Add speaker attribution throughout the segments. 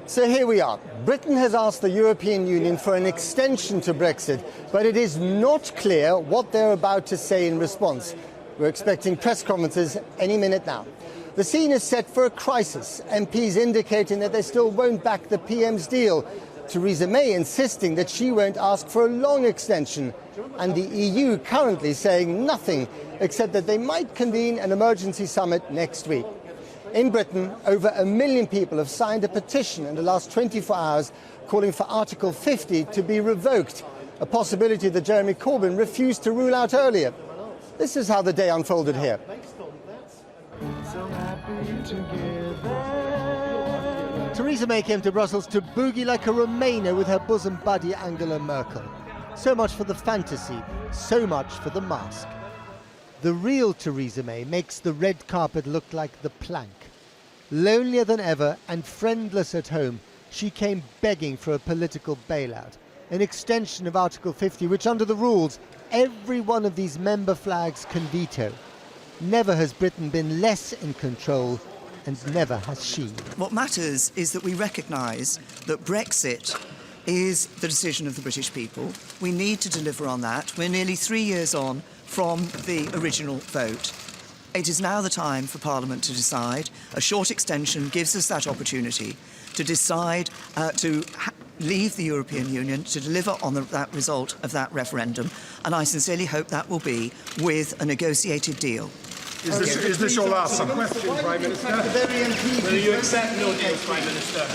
Speaker 1: So here we are. Britain has asked the European Union for an extension to Brexit, but it is not clear what they're about to say in response. We're expecting press conferences any minute now. The scene is set for a crisis, MPs indicating that they still won't back the PM's deal, Theresa May insisting that she won't ask for a long extension, and the EU currently saying nothing except that they might convene an emergency summit next week. In Britain, over 1 million people have signed a petition in the last 24 hours calling for Article 50 to be revoked, a possibility that Jeremy Corbyn refused to rule out earlier. This is how the day unfolded here. Theresa May came to Brussels to boogie like a Remainer with her bosom buddy Angela Merkel. So much for the fantasy, so much for the mask. The real Theresa May makes the red carpet look like the plank. Lonelier than ever and friendless at home, she came begging for a political bailout, an extension of Article 50, which under the rules, every one of these member flags can veto. Never has Britain been less in control, and never has she.
Speaker 2: What matters is that we recognise that Brexit is the decision of the British people. We need to deliver on that. We're nearly 3 years on from the original vote. It is now the time for Parliament to decide. A short extension gives us that opportunity to decide to leave the European Union, to deliver on that result of that referendum. And I sincerely hope that will be with a negotiated deal.
Speaker 3: Is this your last question, Prime Minister?
Speaker 4: Will you accept no deal, Prime Minister?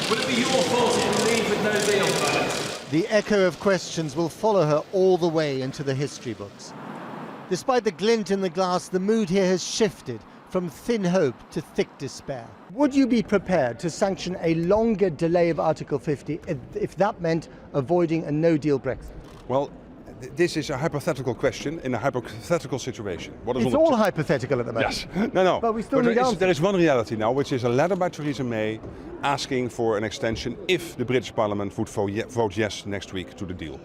Speaker 4: Would it be your fault if you leave with no deal?
Speaker 1: The echo of questions will follow her all the way into the history books. Despite the glint in the glass, the mood here has shifted from thin hope to thick despair. Would you be prepared to sanction a longer delay of Article 50 if that meant avoiding a no-deal Brexit?
Speaker 3: Well, this is a hypothetical question in a hypothetical situation.
Speaker 1: It's all hypothetical at the moment.
Speaker 3: Yes. No.
Speaker 1: But we still need answers.
Speaker 3: There is one reality now, which is a letter by Theresa May asking for an extension if the British Parliament would vote yes next week to the deal.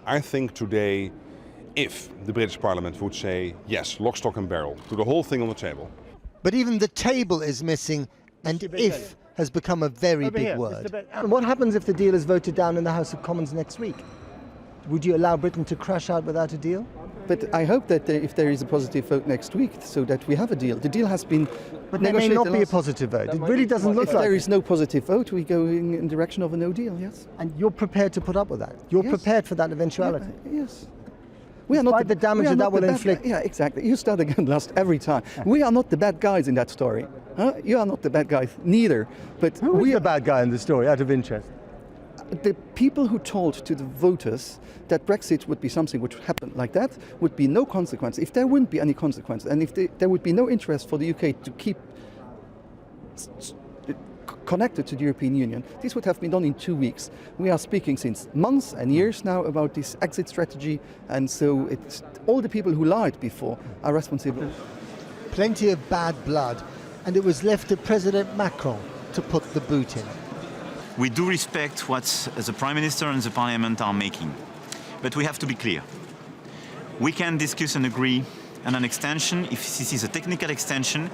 Speaker 3: I think today, if the British Parliament would say yes, lock, stock and barrel, to the whole thing on the table.
Speaker 1: But even the table is missing, and if has become a very big word. And what happens if the deal is voted down in the House of Commons next week? Would you allow Britain to crash out without a deal?
Speaker 5: But I hope that if there is a positive vote next week, so that we have a deal. The deal has been
Speaker 1: But there may not be a positive vote. It really doesn't look like
Speaker 5: If there is no positive vote, we go in the direction of a no deal, yes.
Speaker 1: And you're prepared to put up with that? You're prepared for that eventuality?
Speaker 5: Yes.
Speaker 1: We are not the damage that will inflict.
Speaker 5: Yeah, exactly. You start again every time. We are not the bad guys in that story. You are not the bad guys, neither. But
Speaker 1: Who is the bad guy in the story, out of interest?
Speaker 5: The people who told to the voters that Brexit would be something which would happen like that would be no consequence. If there wouldn't be any consequence, and if there would be no interest for the UK to keep connected to the European Union, this would have been done in 2 weeks. We are speaking since months and years now about this exit strategy, and so it's all the people who lied before are responsible.
Speaker 1: Plenty of bad blood, and it was left to President Macron to put the boot in.
Speaker 6: We do respect what the Prime Minister and the Parliament are making, but we have to be clear. We can discuss and agree on an extension, if this is a technical extension,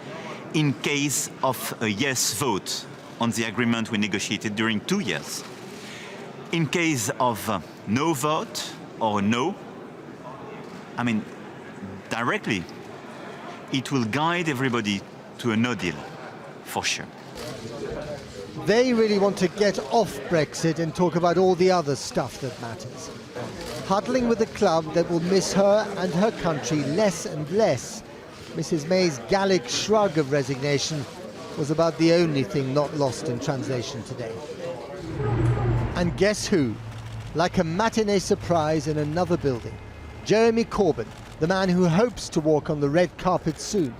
Speaker 6: in case of a yes vote on the agreement we negotiated during 2 years. In case of no vote or no, directly, it will guide everybody to a no deal, for sure.
Speaker 1: They really want to get off Brexit and talk about all the other stuff that matters. Huddling with a club that will miss her and her country less and less. Mrs May's Gallic shrug of resignation was about the only thing not lost in translation today. And guess who? Like a matinee surprise in another building, Jeremy Corbyn, the man who hopes to walk on the red carpet soon.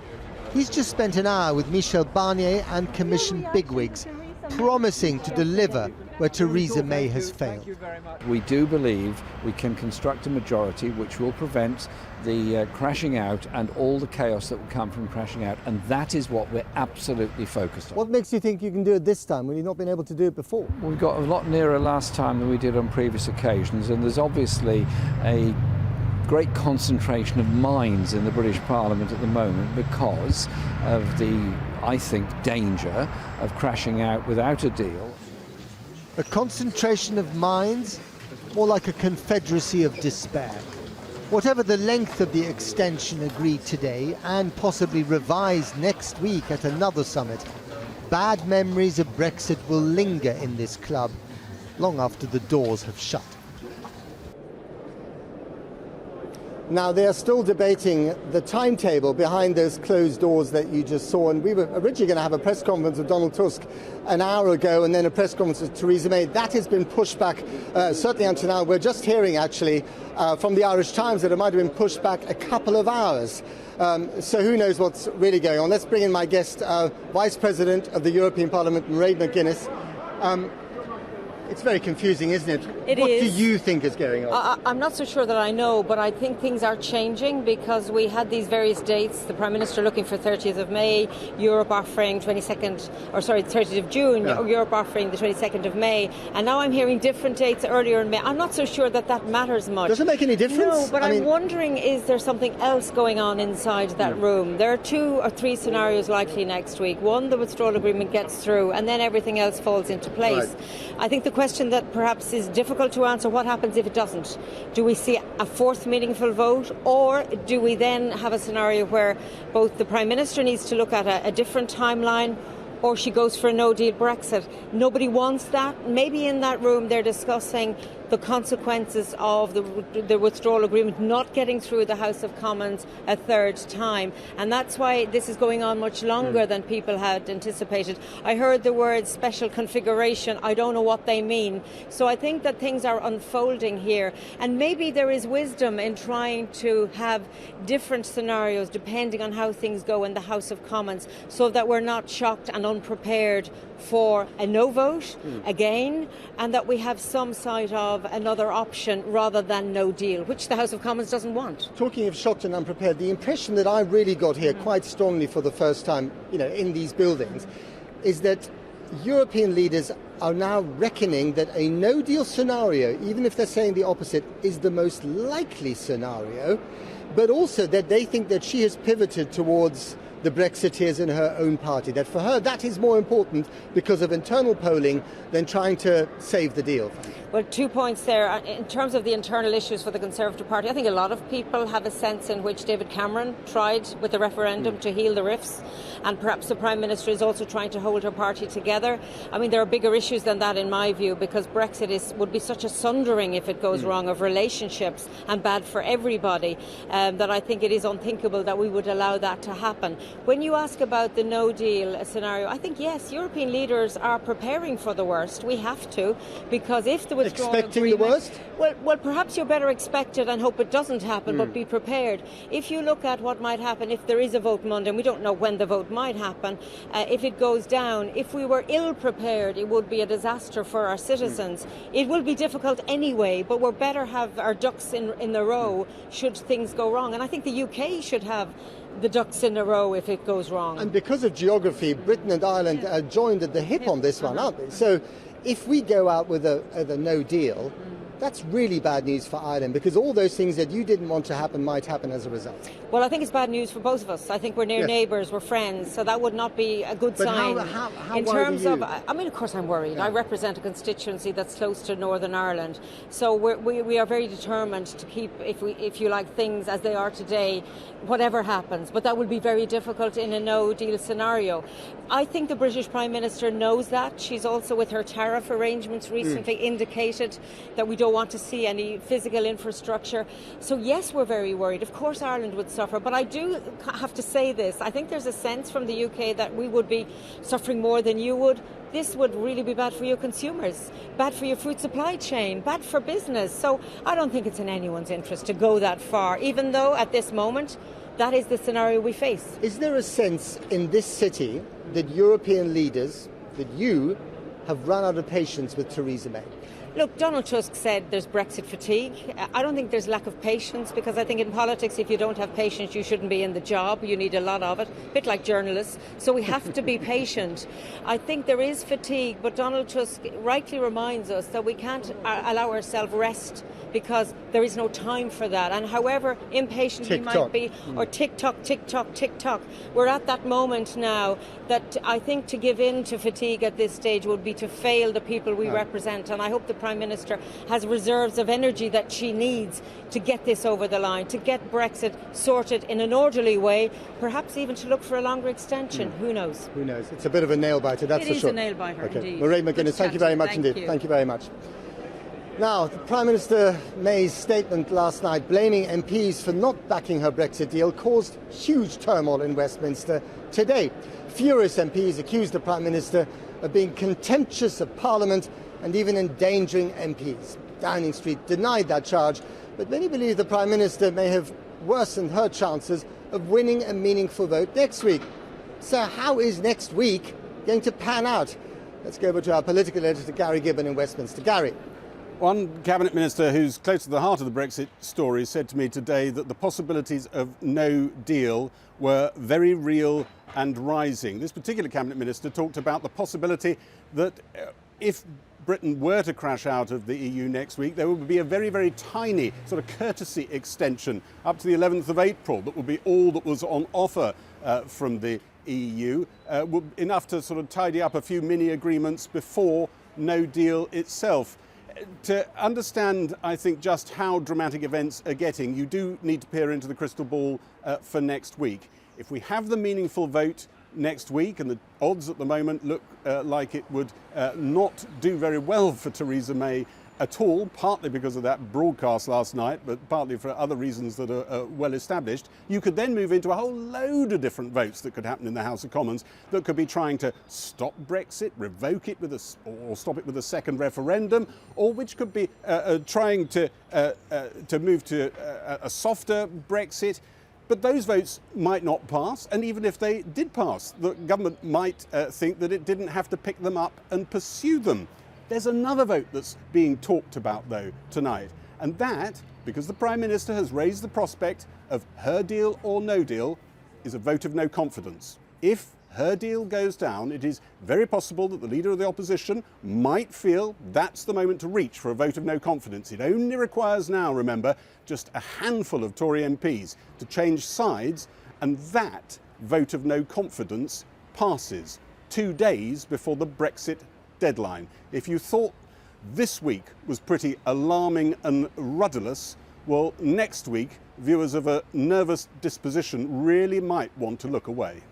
Speaker 1: He's just spent an hour with Michel Barnier and Commission bigwigs, promising to deliver where Theresa May has failed.
Speaker 7: We do believe we can construct a majority which will prevent the crashing out and all the chaos that will come from crashing out, and that is what we're absolutely focused on.
Speaker 1: What makes you think you can do it this time when you've not been able to do it before?
Speaker 7: We got a lot nearer last time than we did on previous occasions, and there's obviously a great concentration of minds in the British Parliament at the moment because of the, I think, danger of crashing out without a deal.
Speaker 1: A concentration of minds, more like a confederacy of despair. Whatever the length of the extension agreed today and possibly revised next week at another summit, bad memories of Brexit will linger in this club long after the doors have shut. Now, they are still debating the timetable behind those closed doors that you just saw, and we were originally going to have a press conference with Donald Tusk an hour ago and then a press conference with Theresa May. That has been pushed back, certainly until now. We're just hearing, actually, from the Irish Times that it might have been pushed back a couple of hours. So who knows what's really going on. Let's bring in my guest, Vice President of the European Parliament, Mairead McGuinness. It's very confusing, isn't it?
Speaker 8: It
Speaker 1: what
Speaker 8: is.
Speaker 1: do you think is going on?
Speaker 8: I'm not so sure that I know, but I think things are changing because we had these various dates. The Prime Minister looking for 30th of May, Europe offering 30th of June,
Speaker 1: Yeah.
Speaker 8: Europe offering the 22nd of May. And now I'm hearing different dates earlier in May. I'm not so sure that that matters much.
Speaker 1: Does it make any difference?
Speaker 8: No, but I'm wondering, is there something else going on inside that room? There are 2 or 3 scenarios likely next week. One, the withdrawal agreement gets through, and then everything else falls into place.
Speaker 1: Right.
Speaker 8: I think the question that perhaps is difficult to answer, what happens if it doesn't? Do we see a 4th meaningful vote, or do we then have a scenario where both the Prime Minister needs to look at a different timeline, or she goes for a no-deal Brexit? Nobody wants that. Maybe in that room they're discussing the consequences of the withdrawal agreement not getting through the House of Commons a 3rd time. And that's why this is going on much longer than people had anticipated. I heard the word special configuration. I don't know what they mean. So I think that things are unfolding here. And maybe there is wisdom in trying to have different scenarios depending on how things go in the House of Commons, so that we're not shocked and unprepared for a no vote again, and that we have some sight of another option rather than no deal, which the House of Commons doesn't want.
Speaker 1: Talking of shocked and unprepared, the impression that I really got here quite strongly for the first time, in these buildings, is that European leaders are now reckoning that a no-deal scenario, even if they're saying the opposite, is the most likely scenario, but also that they think that she has pivoted towards the Brexiteers in her own party, that for her that is more important because of internal polling than trying to save the deal.
Speaker 8: Well, 2 points there. In terms of the internal issues for the Conservative Party, I think a lot of people have a sense in which David Cameron tried with the referendum to heal the rifts, and perhaps the Prime Minister is also trying to hold her party together. I mean, there are bigger issues than that in my view, because Brexit would be such a sundering if it goes wrong of relationships and bad for everybody, that I think it is unthinkable that we would allow that to happen. When you ask about the no deal scenario, I think yes, European leaders are preparing for the worst. We have to, because if the withdrawal
Speaker 1: expecting
Speaker 8: agreement,
Speaker 1: the worst?
Speaker 8: Well, perhaps you're better expect it and hope it doesn't happen, but be prepared. If you look at what might happen if there is a vote Monday, and we don't know when the vote might happen, if it goes down, if we were ill prepared, it would be a disaster for our citizens. It will be difficult anyway, but we're better have our ducks in the row should things go wrong. And I think the UK should have the ducks in a row if it goes wrong.
Speaker 1: And because of geography, Britain and Ireland are joined at the hip on this one, aren't they? So if we go out with a no deal, that's really bad news for Ireland, because all those things that you didn't want to happen might happen as a result.
Speaker 8: Well, I think it's bad news for both of us. I think we're near neighbours, we're friends, so that would not be a good sign.
Speaker 1: How
Speaker 8: in
Speaker 1: worried
Speaker 8: terms
Speaker 1: are you?
Speaker 8: of, I mean, of course I'm worried. I represent a constituency that's close to Northern Ireland, so we are very determined to keep, if you like, things as they are today, whatever happens. But that would be very difficult in a no-deal scenario. I think the British Prime Minister knows that. She's also, with her tariff arrangements recently, indicated that we don't want to see any physical infrastructure. So yes, we're very worried. Of course Ireland would suffer, but I do have to say this. I think there's a sense from the UK that we would be suffering more than you would. This would really be bad for your consumers, bad for your food supply chain, bad for business. So I don't think it's in anyone's interest to go that far, even though at this moment that is the scenario we face.
Speaker 1: Is there a sense in this city that European leaders, that you, have run out of patience with Theresa May?
Speaker 8: Look, Donald Tusk said there's Brexit fatigue. I don't think there's lack of patience, because I think in politics, if you don't have patience, you shouldn't be in the job. You need a lot of it, a bit like journalists. So we have to be patient. I think there is fatigue, but Donald Tusk rightly reminds us that we can't allow ourselves rest, because there is no time for that. And however impatient we might be, or tick-tock, tick-tock, tick-tock, we're at that moment now that I think to give in to fatigue at this stage would be to fail the people we represent. And I hope the Prime Minister has reserves of energy that she needs to get this over the line, to get Brexit sorted in an orderly way, perhaps even to look for a longer extension. Who knows?
Speaker 1: Who knows? It's a bit of a nail-biter, that's for sure.
Speaker 8: It is a nail-biter, indeed.
Speaker 1: Mairead McGuinness, thank you very much indeed.
Speaker 8: You.
Speaker 1: Thank you very much. Now, the Prime Minister May's statement last night blaming MPs for not backing her Brexit deal caused huge turmoil in Westminster today. Furious MPs accused the Prime Minister of being contemptuous of Parliament and even endangering MPs. Downing Street denied that charge, but many believe the Prime Minister may have worsened her chances of winning a meaningful vote next week. So how is next week going to pan out? Let's go over to our political editor, Gary Gibbon in Westminster. Gary.
Speaker 9: One Cabinet Minister who's close to the heart of the Brexit story said to me today that the possibilities of no deal were very real and rising. This particular Cabinet Minister talked about the possibility that if Britain were to crash out of the EU next week, there would be a very, very tiny sort of courtesy extension up to the 11th of April that would be all that was on offer from the EU, enough to sort of tidy up a few mini agreements before no deal itself. To understand, I think, just how dramatic events are getting, you do need to peer into the crystal ball for next week. If we have the meaningful vote next week, and the odds at the moment look like it would not do very well for Theresa May at all, partly because of that broadcast last night, but partly for other reasons that are well established, you could then move into a whole load of different votes that could happen in the House of Commons that could be trying to stop Brexit, revoke it or stop it with a second referendum, or which could be trying to move to a softer Brexit. But those votes might not pass, and even if they did pass, the government might think that it didn't have to pick them up and pursue them. There's another vote that's being talked about, though, tonight, and that, because the Prime Minister has raised the prospect of her deal or no deal, is a vote of no confidence. If her deal goes down, it is very possible that the Leader of the Opposition might feel that's the moment to reach for a vote of no confidence. It only requires now, remember, just a handful of Tory MPs to change sides, and that vote of no confidence passes 2 days before the Brexit deadline. If you thought this week was pretty alarming and rudderless, well, next week, viewers of a nervous disposition really might want to look away.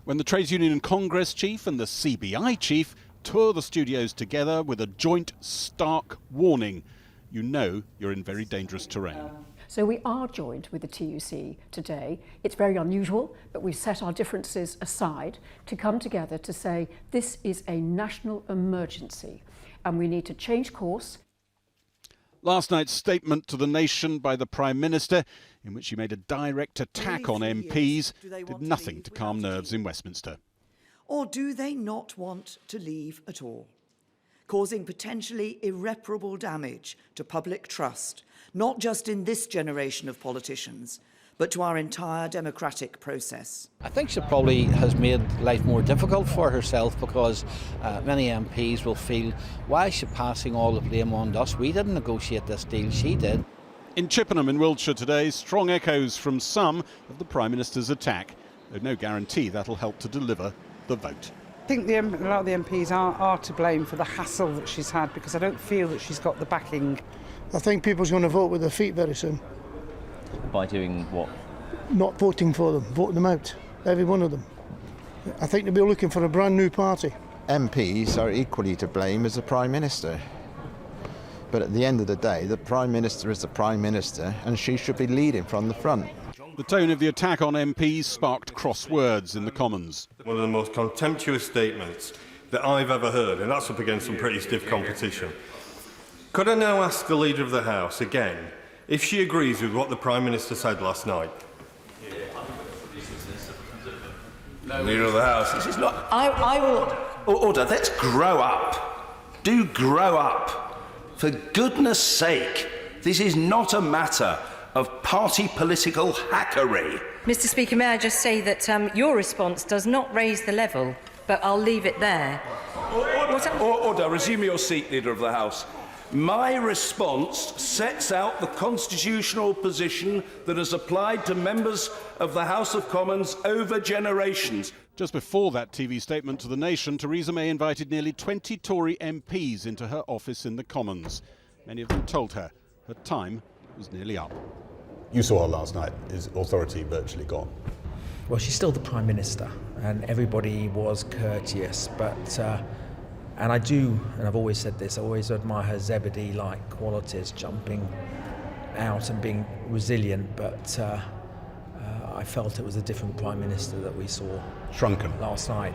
Speaker 9: When the Trades Union Congress chief and the CBI chief tour the studios together with a joint stark warning, you know you're in very dangerous terrain.
Speaker 10: So we are joined with the TUC today. It's very unusual, but we've set our differences aside to come together to say this is a national emergency and we need to change course.
Speaker 9: Last night's statement to the nation by the Prime Minister, in which she made a direct attack on MPs, did nothing to calm nerves in Westminster.
Speaker 2: Or do they not want to leave at all, causing potentially irreparable damage to public trust, not just in this generation of politicians, but to our entire democratic process?
Speaker 7: I think she probably has made life more difficult for herself, because many MPs will feel, why is she passing all the blame on us? We didn't negotiate this deal, she did.
Speaker 9: In Chippenham in Wiltshire today, strong echoes from some of the Prime Minister's attack, though no guarantee that'll help to deliver the vote.
Speaker 11: I think a lot of the MPs are to blame for the hassle that she's had, because I don't feel that she's got the backing.
Speaker 12: I think people's going to vote with their feet very soon.
Speaker 13: By doing what?
Speaker 12: Not voting for them, voting them out, every one of them. I think they'll be looking for a brand new party.
Speaker 14: MPs are equally to blame as the Prime Minister. But at the end of the day, the Prime Minister is the Prime Minister, and she should be leading from the front.
Speaker 9: The tone of the attack on MPs sparked cross words in the Commons.
Speaker 15: One of the most contemptuous statements that I've ever heard, and that's up against some pretty stiff competition. Could I now ask the Leader of the House again if she agrees with what the Prime Minister said last night?
Speaker 16: Leader of the House. This is not. I will. Order. Let's grow up. Do grow up. For goodness sake, this is not a matter of party political hackery.
Speaker 17: Mr. Speaker, may I just say that your response does not raise the level, but I'll leave it there.
Speaker 16: Order. Resume your seat, Leader of the House. My response sets out the constitutional position that has applied to members of the House of Commons over generations.
Speaker 9: Just before that TV statement to the nation, Theresa May invited nearly 20 Tory MPs into her office in the Commons. Many of them told her her time was nearly up. You saw her last night. Is authority virtually gone?
Speaker 18: Well, she's still the Prime Minister, and everybody was courteous, but and I do, and I've always said this, I always admire her Zebedee-like qualities, jumping out and being resilient, but I felt it was a different Prime Minister that we saw
Speaker 9: shrunken
Speaker 18: last night.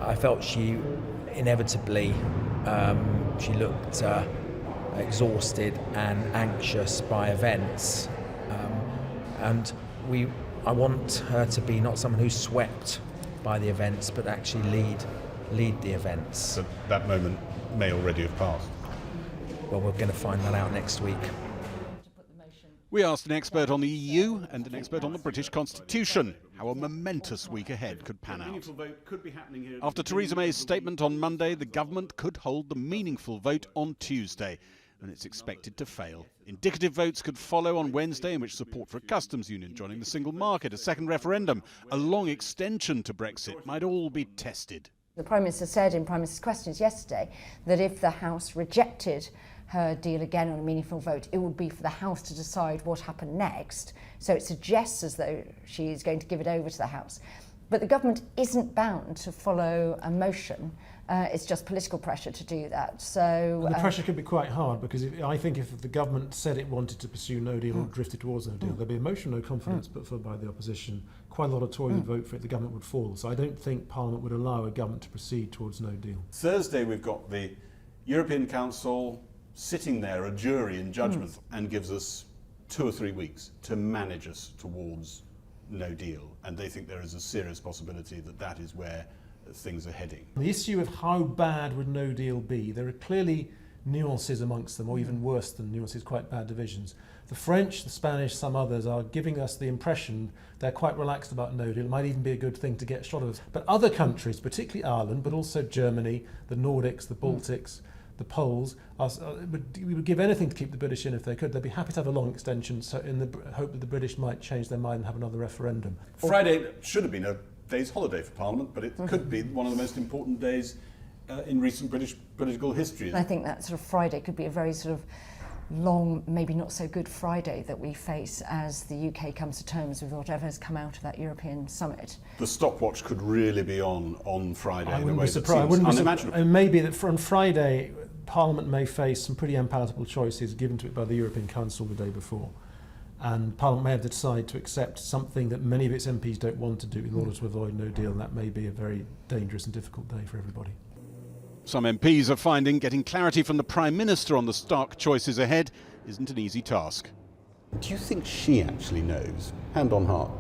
Speaker 18: I felt she inevitably, she looked exhausted and anxious by events, and I want her to be not someone who's swept by the events, but actually lead the events.
Speaker 9: So that moment may already have passed.
Speaker 18: Well, we're going to find that out next week.
Speaker 9: We asked an expert on the EU and an expert on the British Constitution how a momentous week ahead could pan out. After Theresa May's statement on Monday, the government could hold the meaningful vote on Tuesday, and it's expected to fail. Indicative votes could follow on Wednesday, in which support for a customs union, joining the single market, a second referendum, a long extension to Brexit might all be tested.
Speaker 19: The Prime Minister said in Prime Minister's Questions yesterday that if the House rejected her deal again on a meaningful vote, it would be for the House to decide what happened next. So it suggests as though she's going to give it over to the House. But the government isn't bound to follow a motion. It's just political pressure to do that. So
Speaker 20: the pressure could be quite hard, because I think if the government said it wanted to pursue no deal or drifted towards no deal, there'd be a motion no confidence put forward by the opposition. Quite a lot of Tories would vote for it, the government would fall. So I don't think Parliament would allow a government to proceed towards no deal. Thursday we've got the European Council sitting there, a jury in judgment, and gives us 2 or 3 weeks to manage us towards no deal. And they think there is a serious possibility that that is where things are heading. The issue of how bad would no deal be, there are clearly nuances amongst them, or even worse than nuances, quite bad divisions. The French, the Spanish, some others are giving us the impression they're quite relaxed about no deal. It might even be a good thing to get a shot of us. But other countries, particularly Ireland, but also Germany, the Nordics, the Baltics, the Poles, would give anything to keep the British in if they could. They'd be happy to have a long extension, so in the hope that the British might change their mind and have another referendum. Friday should have been a day's holiday for Parliament, but it could be one of the most important days in recent British political history.
Speaker 19: I think that sort of Friday could be a very sort of long, maybe not so good Friday that we face as the UK comes to terms with whatever has come out of that European summit.
Speaker 9: The stopwatch could really be on Friday.
Speaker 20: I
Speaker 9: in a
Speaker 20: wouldn't
Speaker 9: way
Speaker 20: be surprised.
Speaker 9: That seems unimaginable.
Speaker 20: And maybe that on Friday, Parliament may face some pretty unpalatable choices given to it by the European Council the day before. And Parliament may have to decide to accept something that many of its MPs don't want to do in order to avoid no deal, and that may be a very dangerous and difficult day for everybody. Some MPs are finding getting clarity from the Prime Minister on the stark choices ahead isn't an easy task. Do you think she actually knows, hand on heart,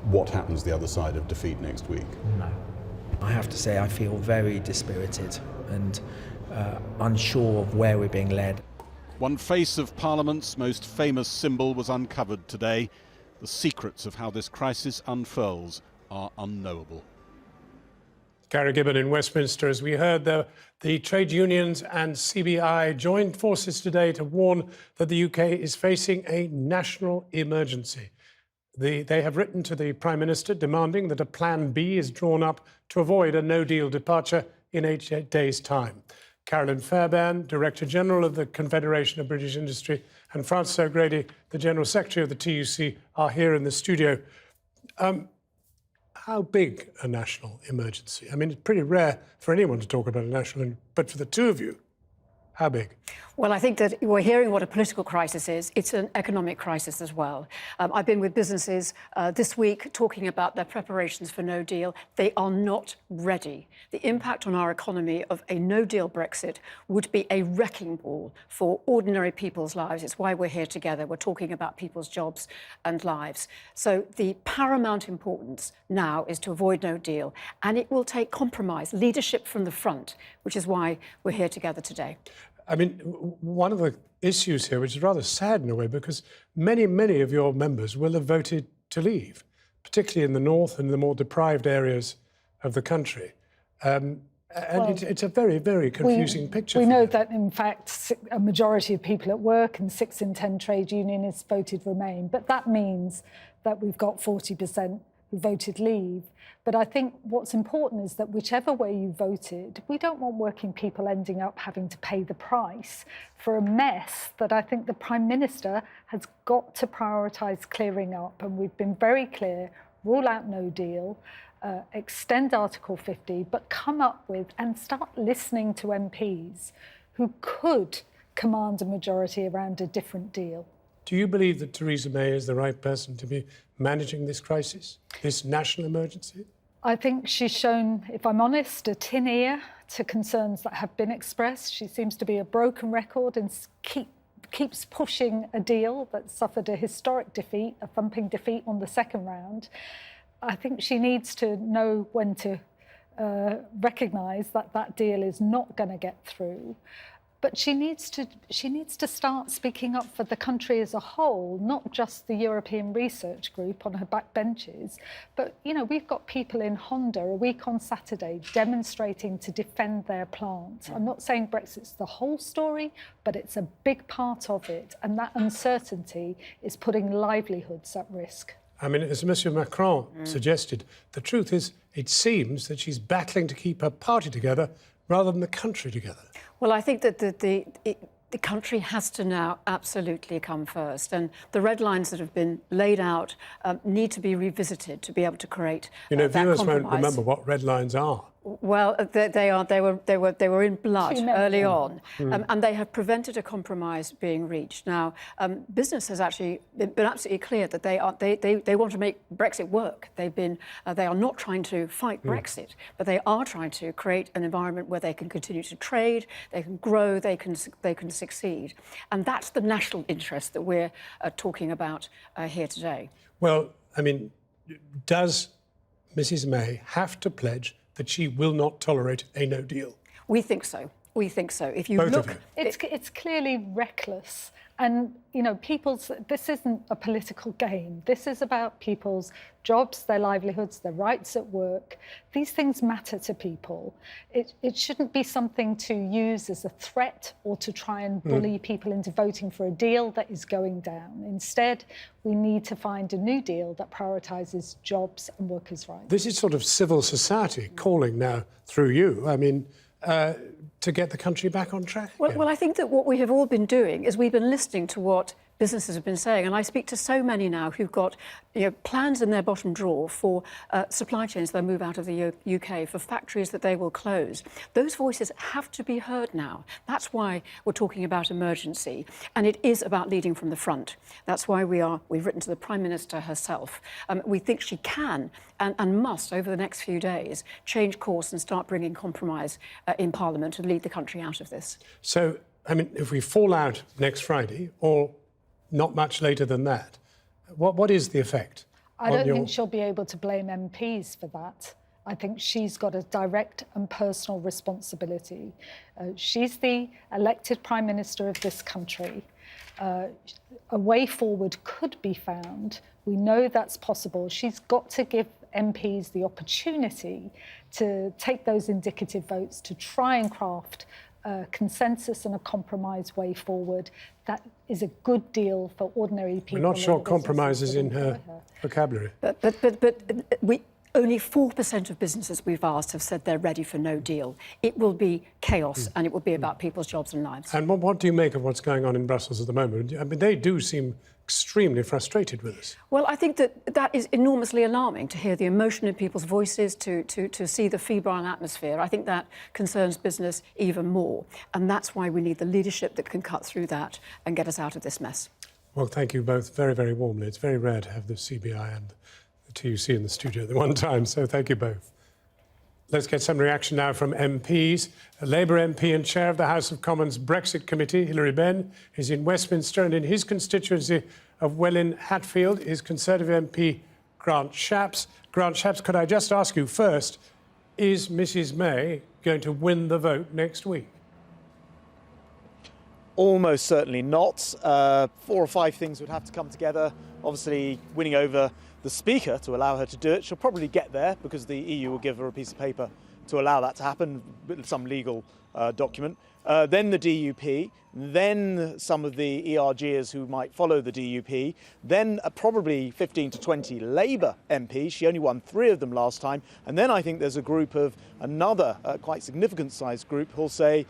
Speaker 20: what happens the other side of defeat next week?
Speaker 18: No. I have to say I feel very dispirited and unsure of where we're being led.
Speaker 9: One face of Parliament's most famous symbol was uncovered today. The secrets of how this crisis unfurls are unknowable.
Speaker 21: Gary Gibbon in Westminster. As we heard, the trade unions and CBI joined forces today to warn that the UK is facing a national emergency. They have written to the Prime Minister demanding that a Plan B is drawn up to avoid a no-deal departure in 8 days' time. Carolyn Fairbairn, Director General of the Confederation of British Industry, and Francis O'Grady, the General Secretary of the TUC, are here in the studio. How big a national emergency? I mean, it's pretty rare for anyone to talk about a national, but for the two of you, How big?
Speaker 10: Well, I think that we're hearing what a political crisis is. It's an economic crisis as well. I've been with businesses this week talking about their preparations for no deal. They are not ready. The impact on our economy of a no-deal Brexit would be a wrecking ball for ordinary people's lives. It's why we're here together. We're talking about people's jobs and lives. So the paramount importance now is to avoid no deal. And it will take compromise, leadership from the front, which is why we're here together today.
Speaker 21: I mean, one of the issues here, which is rather sad in a way, because many of your members will have voted to leave, particularly in the north and the more deprived areas of the country. It's a very, very confusing picture.
Speaker 4: We know that, in fact, a majority of people at work and 6 in 10 trade unionists voted Remain. But that means that we've got 40% who voted Leave. But I think what's important is that whichever way you voted, we don't want working people ending up having to pay the price for a mess that I think the Prime Minister has got to prioritise clearing up. And we've been very clear, rule out no deal, extend Article 50, but come up with and start listening to MPs who could command a majority around a different deal.
Speaker 21: Do you believe that Theresa May is the right person to be managing this crisis, this national emergency?
Speaker 4: I think she's shown, if I'm honest, a tin ear to concerns that have been expressed. She seems to be a broken record and keeps pushing a deal that suffered a historic defeat, a thumping defeat on the second round. I think she needs to know when to recognise that that deal is not going to get through. But she needs to start speaking up for the country as a whole, not just the European Research Group on her back benches. But, you know, we've got people in Honda a week on Saturday demonstrating to defend their plant. I'm not saying Brexit's the whole story, but it's a big part of it. And that uncertainty is putting livelihoods at risk.
Speaker 21: I mean, as Monsieur Macron suggested, the truth is it seems that she's battling to keep her party together rather than the country together.
Speaker 10: Well, I think that the country has to now absolutely come first. And the red lines that have been laid out need to be revisited to be able to create
Speaker 21: that viewers
Speaker 10: compromise.
Speaker 21: won't remember what red lines are.
Speaker 10: Well, they were in blood early on, and they have prevented a compromise being reached. Now, business has actually been absolutely clear that they want to make Brexit work. They are not trying to fight Brexit, but they are trying to create an environment where they can continue to trade, they can grow, they can succeed, and that's the national interest that we're talking about here today.
Speaker 21: Well, I mean, does Mrs May have to pledge that she will not tolerate a no deal?
Speaker 10: We think so. We think so. If you
Speaker 21: Both
Speaker 10: look,
Speaker 21: of you.
Speaker 4: It's clearly reckless. And, you know, this isn't a political game. This is about people's jobs, their livelihoods, their rights at work. These things matter to people. It shouldn't be something to use as a threat or to try and bully people into voting for a deal that is going down. Instead, we need to find a new deal that prioritises jobs and workers' rights.
Speaker 21: This is sort of civil society calling now through you. I mean, to get the country back on track?
Speaker 10: Well, I think that what we have all been doing is we've been listening to what businesses have been saying, and I speak to so many now who've got plans in their bottom drawer for supply chains that move out of the UK, for factories that they will close. Those voices have to be heard now. That's why we're talking about emergency, and it is about leading from the front. That's why we've written to the Prime Minister herself. We think she can and must, over the next few days, change course and start bringing compromise in Parliament and lead the country out of this.
Speaker 21: So, I mean, if we fall out next Friday, or not much later than that, what is the effect?
Speaker 4: I don't think she'll be able to blame MPs for that. I think she's got a direct and personal responsibility. She's the elected Prime Minister of this country. A way forward could be found. We know that's possible. She's got to give MPs the opportunity to take those indicative votes, to try and craft a consensus and a compromise way forward that is a good deal for ordinary people.
Speaker 21: We're not sure compromise is in her vocabulary.
Speaker 10: But only 4% of businesses we've asked have said they're ready for no deal. It will be chaos, and it will be about people's jobs and lives.
Speaker 21: And what do you make of what's going on in Brussels at the moment? I mean, they do seem extremely frustrated with this.
Speaker 10: Well, I think that is enormously alarming to hear the emotion in people's voices, to see the febrile atmosphere. I think that concerns business even more. And that's why we need the leadership that can cut through that and get us out of this mess.
Speaker 21: Well, thank you both very, very warmly. It's very rare to have the CBI and the TUC in the studio at the one time, so thank you both. Let's get some reaction now from MPs. A Labour MP and chair of the House of Commons Brexit Committee, Hilary Benn, is in Westminster, and in his constituency of Welwyn-Hatfield is Conservative MP Grant Shapps. Grant Shapps, could I just ask you first, is Mrs May going to win the vote next week?
Speaker 3: Almost certainly not. 4 or 5 things would have to come together. Obviously, winning over the Speaker to allow her to do it. She'll probably get there because the EU will give her a piece of paper to allow that to happen, some legal document. Then the DUP, then some of the ERGers who might follow the DUP, then probably 15 to 20 Labour MPs. She only won 3 of them last time. And then I think there's a group of another quite significant sized group who'll say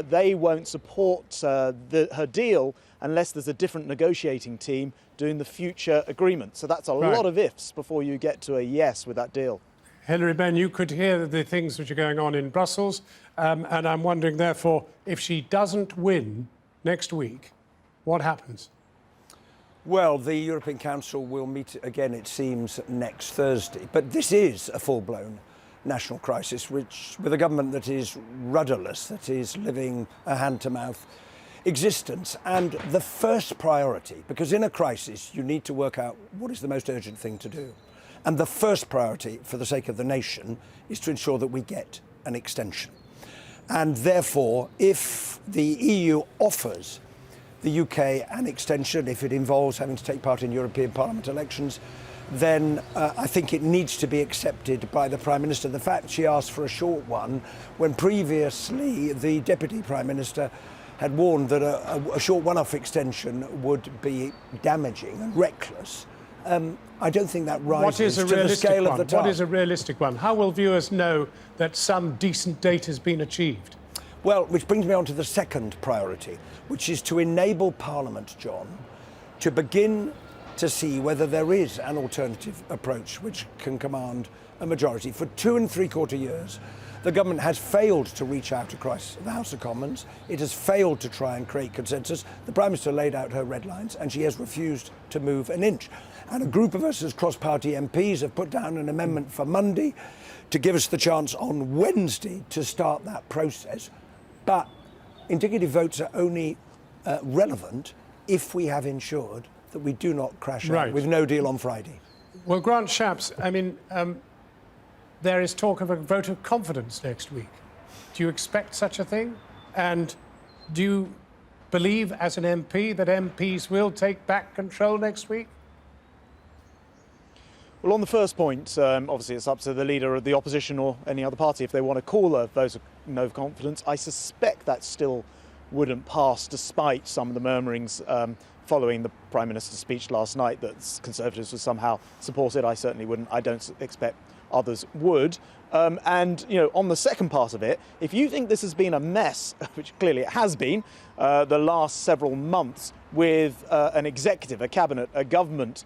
Speaker 3: they won't support her deal unless there's a different negotiating team doing the future agreement. So that's a lot of ifs before you get to a yes with that deal.
Speaker 21: Hilary Benn, you could hear the things which are going on in Brussels, and I'm wondering, therefore, if she doesn't win next week, what happens?
Speaker 22: Well, the European Council will meet again, it seems, next Thursday. But this is a full-blown national crisis, which, with a government that is rudderless, that is living a hand-to-mouth existence. And the first priority, because in a crisis you need to work out what is the most urgent thing to do. And the first priority, for the sake of the nation, is to ensure that we get an extension. And therefore, if the EU offers the UK an extension, if it involves having to take part in European Parliament elections, then I think it needs to be accepted by the Prime Minister. The fact she asked for a short one, when previously the Deputy Prime Minister had warned that a short one-off extension would be damaging and reckless, I don't think that rises to the scale of the task.
Speaker 21: What is a realistic one? How will viewers know that some decent date has been achieved?
Speaker 22: Well, which brings me on to the second priority, which is to enable Parliament, John, to begin to see whether there is an alternative approach which can command a majority. For 2 3/4 years, the government has failed to reach out across the House of Commons. It has failed to try and create consensus. The Prime Minister laid out her red lines and she has refused to move an inch. And a group of us as cross-party MPs have put down an amendment for Monday to give us the chance on Wednesday to start that process. But indicative votes are only relevant if we have ensured that we do not crash out with no deal on Friday.
Speaker 21: Well, Grant Shapps, I mean, there is talk of a vote of confidence next week. Do you expect such a thing? And do you believe, as an MP, that MPs will take back control next week?
Speaker 3: Well, on the first point, obviously it's up to the leader of the opposition or any other party if they want to call a vote of no confidence. I suspect that still wouldn't pass, despite some of the murmurings following the Prime Minister's speech last night that Conservatives would somehow support it. I certainly wouldn't. I don't expect others would. And, you know, on the second part of it, if you think this has been a mess, which clearly it has been, the last several months with an executive, a cabinet, a government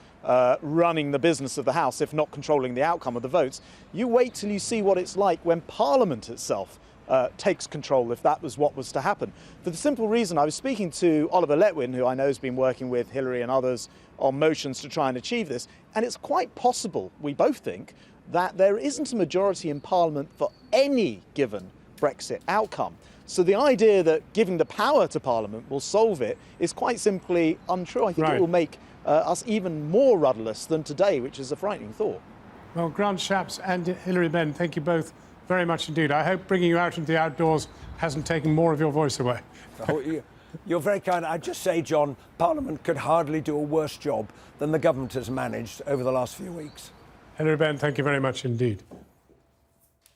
Speaker 3: running the business of the House, if not controlling the outcome of the votes, you wait till you see what it's like when Parliament itself takes control, if that was what was to happen. For the simple reason, I was speaking to Oliver Letwin, who I know has been working with Hilary and others on motions to try and achieve this, and it's quite possible, we both think, that there isn't a majority in Parliament for any given Brexit outcome. So the idea that giving the power to Parliament will solve it is quite simply untrue. I think it will make us even more rudderless than today, which is a frightening thought.
Speaker 21: Well, Grant Shapps and Hilary Benn, thank you both very much indeed. I hope bringing you out into the outdoors hasn't taken more of your voice away.
Speaker 22: Oh, you're very kind. I'd just say, John, Parliament could hardly do a worse job than the government has managed over the last few weeks.
Speaker 21: Hilary Benn, thank you very much indeed.